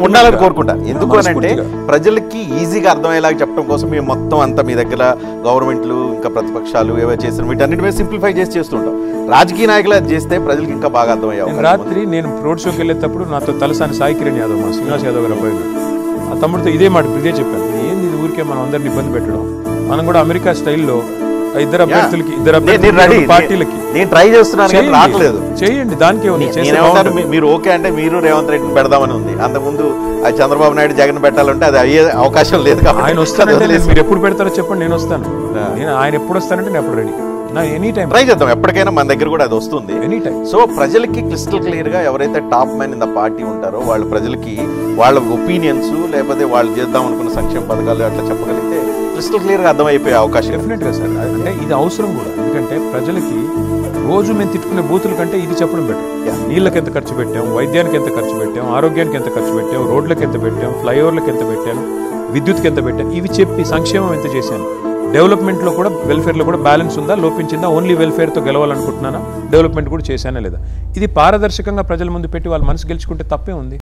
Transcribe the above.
ఉండాలని కోరుకుంటా. ఎందుకు అంటే ప్రజలకి ఈజీగా అర్థమయ్యేలాగా చెప్పడం కోసం మేము మొత్తం అంతా మీ దగ్గర గవర్నమెంట్లు ఇంకా ప్రతిపక్షాలు ఏవో చేసిన వీటన్నిటి మీద సింప్లిఫై చేసి చేస్తుంటాం. రాజకీయ నాయకులు అది చేస్తే ప్రజలకు ఇంకా బాగా అర్థమయ్యావు. రాత్రి నేను రోడ్ షోకి వెళ్ళేటప్పుడు నాతో తలసాని సాయి కిరణ్ యాదవ్, మా శ్రీనివాస్ యాదవ్ గారు అబ్బాయి, ఆ తమ్ముడితో ఇదే మాట ఇదే చెప్పాను. ఏంది ఇది ఊరికే మనం అందరిని ఇబ్బంది పెట్టడం, మనం కూడా అమెరికా స్టైల్లో ఇద్దరు అభ్యర్థులకి పార్టీలకి నేను ట్రై చేస్తున్నాను, రావట్లేదు. చేయండి, దానికి మీరు ఓకే అంటే మీరు రేవంత్ రెడ్డిని పెడదామని ఉంది. అంతకుముందు అది చంద్రబాబు నాయుడు జగన్ పెట్టాలంటే అది అయ్యే అవకాశం లేదు. ఆయన వస్తానంటే మీరు ఎప్పుడు పెడతారో చెప్పండి, నేను వస్తాను. నేను ఆయన ఎప్పుడు వస్తానంటే నేను ఎప్పుడు రెడీ. ఎనీ టైం ట్రై చేద్దాం, ఎప్పటికైనా మన దగ్గర కూడా అది వస్తుంది ఎనీ టైం. సో ప్రజలకి క్రిస్టల్ క్లియర్ గా ఎవరైతే top man in the party ఉంటారో వాళ్ళు ప్రజలకి వాళ్ళ ఒపీనియన్స్ లేకపోతే వాళ్ళు చేద్దాం అనుకున్న సంక్షేమ పథకాలు అట్లా చెప్పగలిగితే క్రిస్టల్ క్లియర్ గా అర్థమైపోయే అవకాశం డెఫినెట్ గా సార్. అంటే ఇది అవసరం కూడా, ఎందుకంటే ప్రజలకి రోజు మేము తిట్టుకునే బూతుల కంటే ఇది చెప్పడం బెటర్. నీళ్ళకి ఎంత ఖర్చు పెట్టాం, వైద్యానికి ఎంత ఖర్చు పెట్టాం, ఆరోగ్యానికి ఎంత ఖర్చు పెట్టాం, రోడ్లకు ఎంత పెట్టాం, ఫ్లైఓవర్లకు ఎంత పెట్టాను, విద్యుత్కి ఎంత పెట్టాను, ఇవి చెప్పి సంక్షేమం ఎంత చేశాను, డెవలప్మెంట్లో కూడా వెల్ఫేర్లో కూడా బ్యాలెన్స్ ఉందా, లోపించిందా, ఓన్లీ వెల్ఫేర్తో గెలవాలనుకుంటున్నానా, డెవలప్మెంట్ కూడా చేశానా లేదా, ఇది పారదర్శకంగా ప్రజల ముందు పెట్టి వాళ్ళ మనసు గెలుచుకుంటే తప్పే ఉంది.